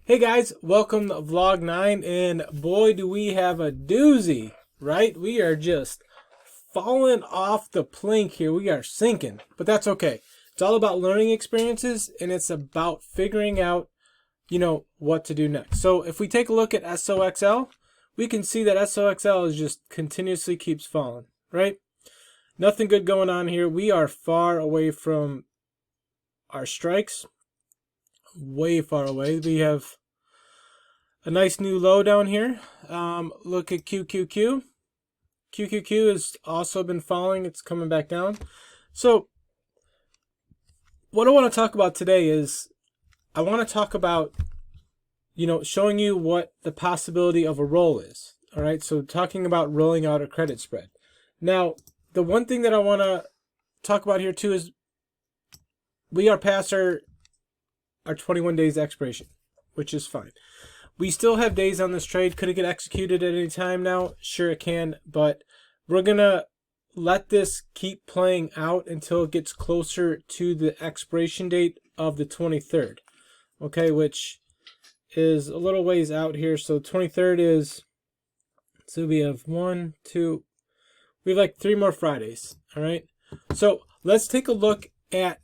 Hey guys, welcome to Vlog 9, and boy do we have a doozy, right? We are just falling off the plank here. We are sinking, but that's okay. It's all about learning experiences, and it's about figuring out, what to do next. So if we take a look at SOXL, we can see that SOXL is just continuously keeps falling, right? Nothing good going on here. We are far away from our strikes, way far away. We have a nice new low down here. Look at QQQ. QQQ has also been falling. It's coming back down. So what I want to talk about today is I want to talk about, showing you what the possibility of a roll is. All right. So talking about rolling out a credit spread. Now, the one thing that I want to talk about here too is we are past our 21 days expiration, which is fine. We still have days on this trade. Could it get executed at any time now? Sure it can, but we're going to let this keep playing out until it gets closer to the expiration date of the 23rd, okay, which is a little ways out here. So 23rd is, so we have we have like 3 more Fridays, all right? So let's take a look at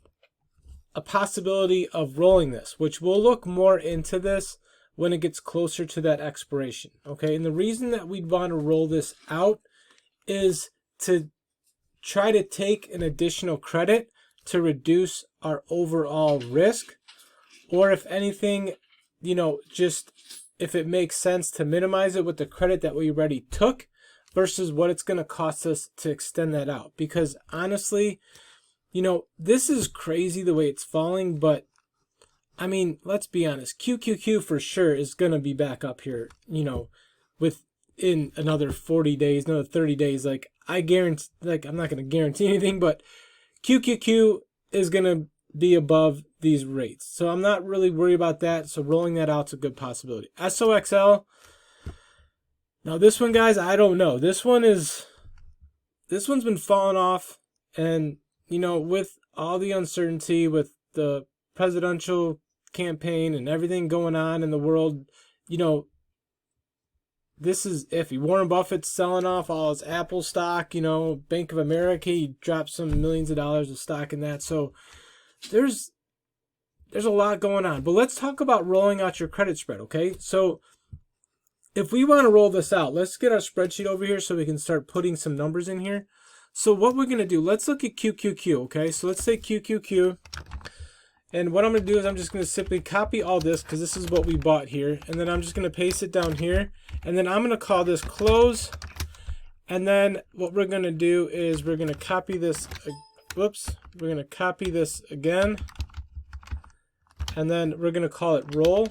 a possibility of rolling this, which we'll look more into this when it gets closer to that expiration, okay? And the reason that we'd want to roll this out is to try to take an additional credit to reduce our overall risk, or if anything, just if it makes sense to minimize it with the credit that we already took versus what it's going to cost us to extend that out. Because honestly, this is crazy the way it's falling, but I mean, let's be honest. QQQ for sure is going to be back up here, within another 40 days, another 30 days. Like, I guarantee, I'm not going to guarantee anything, but QQQ is going to be above these rates. So I'm not really worried about that. So rolling that out is a good possibility. SOXL. Now this one, guys, I don't know. This one's been falling off, and, with all the uncertainty with the presidential campaign and everything going on in the world, this is iffy. Warren Buffett's selling off all his Apple stock, Bank of America, he dropped some millions of dollars of stock in that. So there's a lot going on. But let's talk about rolling out your credit spread, okay? So if we want to roll this out, let's get our spreadsheet over here so we can start putting some numbers in here. So what we're going to do, let's look at QQQ, okay? So let's say QQQ. And what I'm going to do is I'm just going to simply copy all this because this is what we bought here. And then I'm just going to paste it down here. And then I'm going to call this close. And then what we're going to do is we're going to copy this. Whoops. We're going to copy this again. And then we're going to call it roll.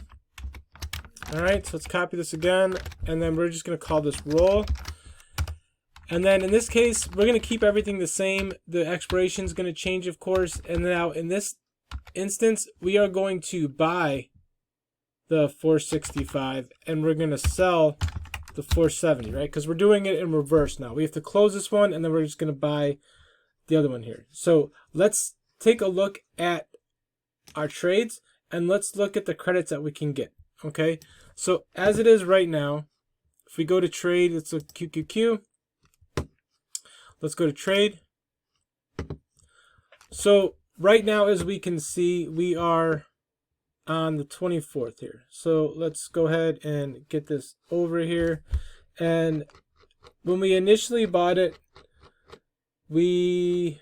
All right. So let's copy this again. And then we're just going to call this roll. And then in this case, we're going to keep everything the same. The expiration is going to change, of course. And now in this instance, we are going to buy the 465 and we're going to sell the 470, right? Because we're doing it in reverse now. We have to close this one and then we're just going to buy the other one here. So let's take a look at our trades and let's look at the credits that we can get, okay? So as it is right now, if we go to trade, let's look QQQ. Let's go to trade. So right now, as we can see, we are on the 24th here. So let's go ahead and get this over here. And when we initially bought it, we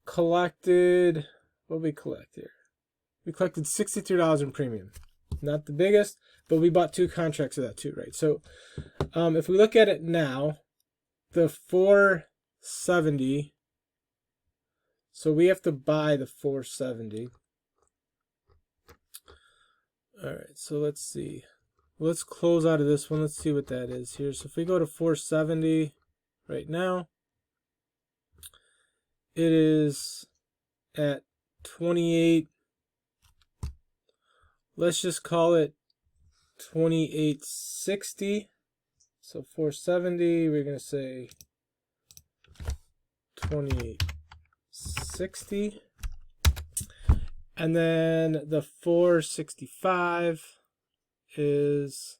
collected, what we collect here? We collected $63 in premium. Not the biggest, but we bought 2 contracts of that too, right? So if we look at it now, the 470, so we have to buy the 470. All right, so let's see. Let's close out of this one. Let's see what that is here. So if we go to 470 right now, it is at 28. Let's just call it 2860. So 470, we're going to say 2860. And then the 465 is,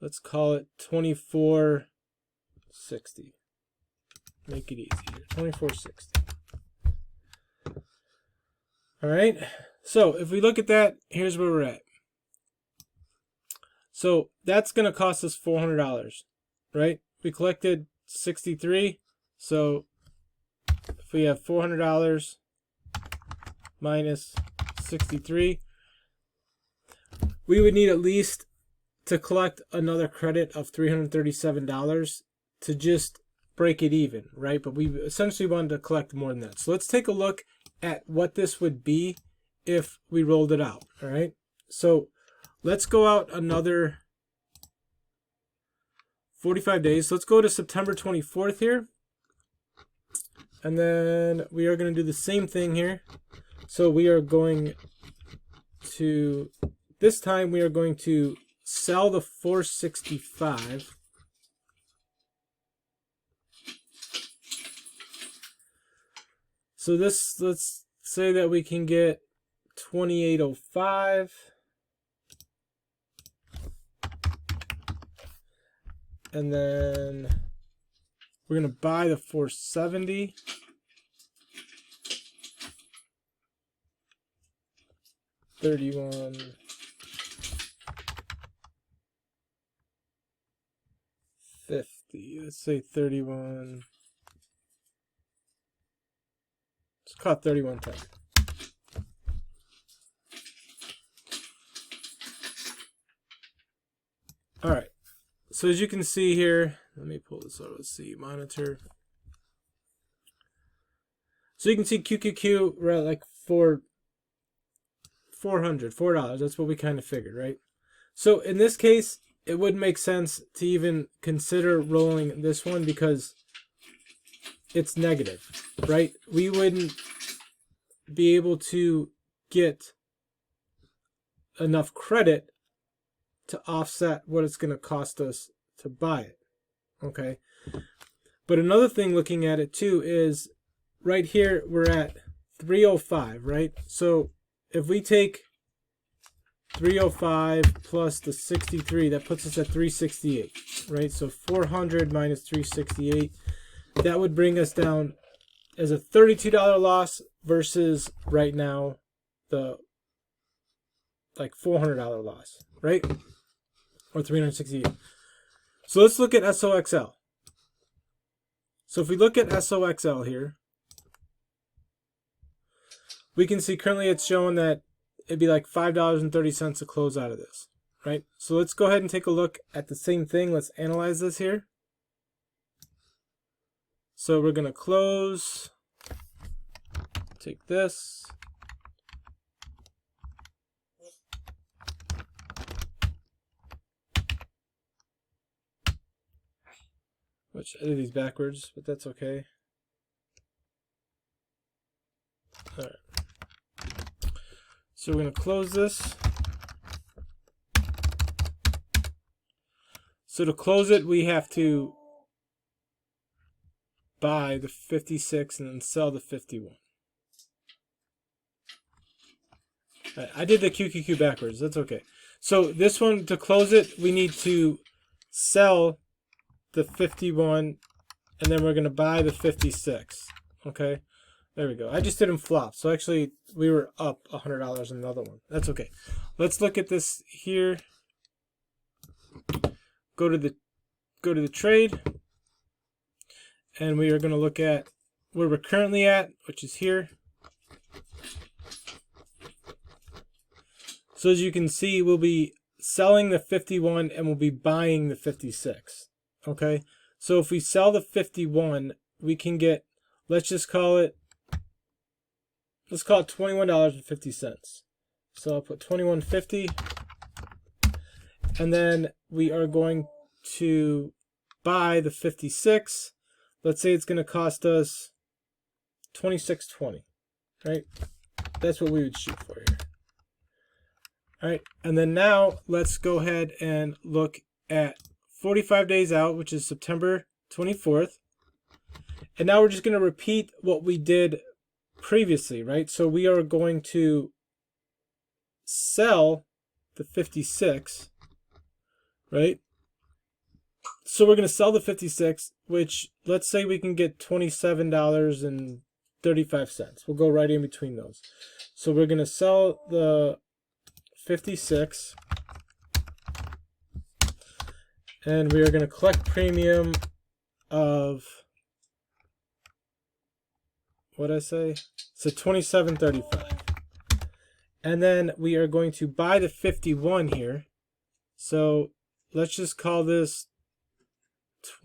let's call it 2460. Make it easy here, 2460. All right, so if we look at that, here's where we're at. So that's going to cost us $400, right? We collected 63, so if we have $400 minus 63, we would need at least to collect another credit of $337 to just break it even, right? But we essentially wanted to collect more than that. So let's take a look at what this would be if we rolled it out, all right? So let's go out another 45 days. Let's go to September 24th here. And then we are going to do the same thing here. So we are going to, this time we are going to sell the 465. So this, let's say that we can get 2805. And then we're going to buy the 470. $31.50. Let's say 31. Let's call it 31.10. All right. So as you can see here, let me pull this out. Let's see, monitor. So you can see QQQ, right, like $4. That's what we kind of figured, right? So in this case, it would make sense to even consider rolling this one because it's negative, right? We wouldn't be able to get enough credit to offset what it's going to cost us to buy it, okay? But another thing looking at it too is right here we're at 305, right? So if we take 305 plus the 63, that puts us at 368, right? So 400 minus 368, that would bring us down as a $32 loss versus right now the like $400 loss, right? Or 368. So let's look at SOXL. So if we look at SOXL here, we can see currently it's showing that it'd be like $5.30 to close out of this, right? So let's go ahead and take a look at the same thing. Let's analyze this here. So we're going to close, take this, which I did these backwards, but that's okay. All right. So we're going to close this. So to close it, we have to buy the 56 and then sell the 51. Right, I did the QQQ backwards. That's okay. So this one, to close it, we need to sell the 51 and then we're going to buy the 56. Okay. There we go. I just did them flop. So actually we were up $100 in another one. That's okay. Let's look at this here. Go to the trade. And we are going to look at where we're currently at, which is here. So as you can see, we'll be selling the 51 and we'll be buying the 56. Okay? So if we sell the 51, we can get, let's call it $21.50. So I'll put $21.50. And then we are going to buy the 56. Let's say it's going to cost us $26.20, right? That's what we would shoot for here. All right, and then now let's go ahead and look at 45 days out, which is September 24th. And now we're just going to repeat what we did previously, right? So we are going to sell the 56. right? So we're going to sell the 56, which let's say we can get $27.35. We'll go right in between those. So we're going to sell the 56, and we are going to collect premium of, what did I say? So $27.35. And then we are going to buy the 51 here. So let's just call this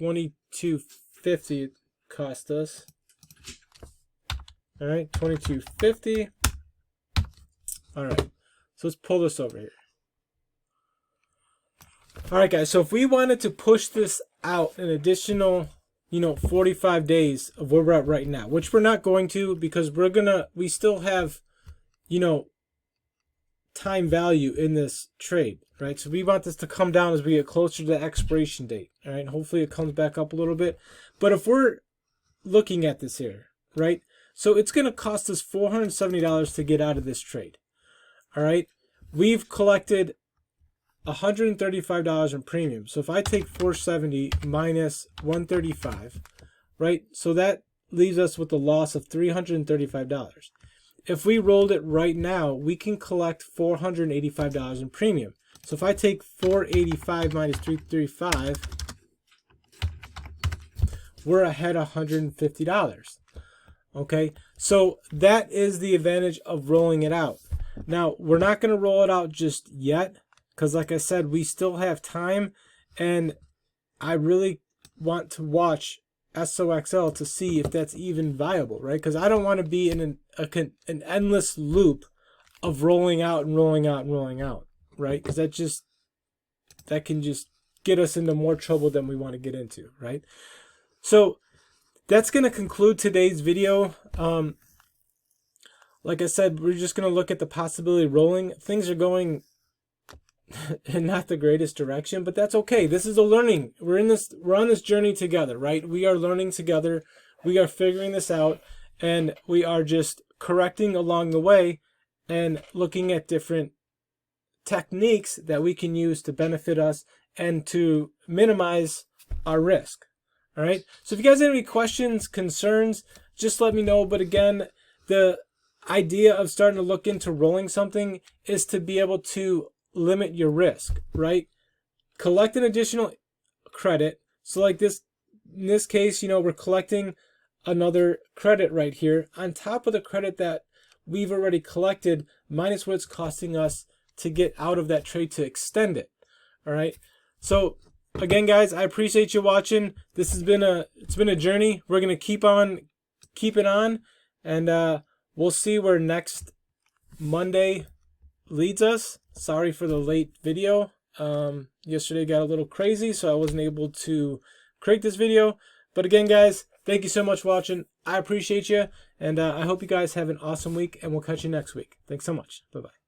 $22.50 it cost us. All right, $22.50. All right, so let's pull this over here. All right, guys, so if we wanted to push this out an additional, 45 days of where we're at right now, which we're not going to, because we still have, time value in this trade, right? So we want this to come down as we get closer to the expiration date, all right? Hopefully it comes back up a little bit. But if we're looking at this here, right? So it's going to cost us $470 to get out of this trade, all right? We've collected $135 in premium. So if I take 470 minus 135, right? So that leaves us with a loss of $335. If we rolled it right now, we can collect $485 in premium. So if I take 485 minus 335, we're ahead $150. Okay, so that is the advantage of rolling it out. Now, we're not going to roll it out just yet, because like I said, we still have time, and I really want to watch SOXL to see if that's even viable, right? Because I don't want to be in an endless loop of rolling out and rolling out and rolling out, right? Because that can just get us into more trouble than we want to get into, right? So that's going to conclude today's video. Like I said, we're just going to look at the possibility of rolling. Things are going in not the greatest direction, but that's okay. This is a learning. We're on this journey together, right? We are learning together. We are figuring this out, and we are just correcting along the way and looking at different techniques that we can use to benefit us and to minimize our risk. All right. So if you guys have any questions, concerns, just let me know. But again, the idea of starting to look into rolling something is to be able to limit your risk, right? Collect an additional credit. So like this, in this case, we're collecting another credit right here on top of the credit that we've already collected minus what it's costing us to get out of that trade to extend it. All right. So again, guys, I appreciate you watching. This has been it's been a journey. We're going to keep it on, and we'll see where next Monday leads us. Sorry for the late video. Yesterday got a little crazy, so I wasn't able to create this video. But again, guys, thank you so much for watching. I appreciate you, and I hope you guys have an awesome week, and we'll catch you next week. Thanks so much. Bye-bye.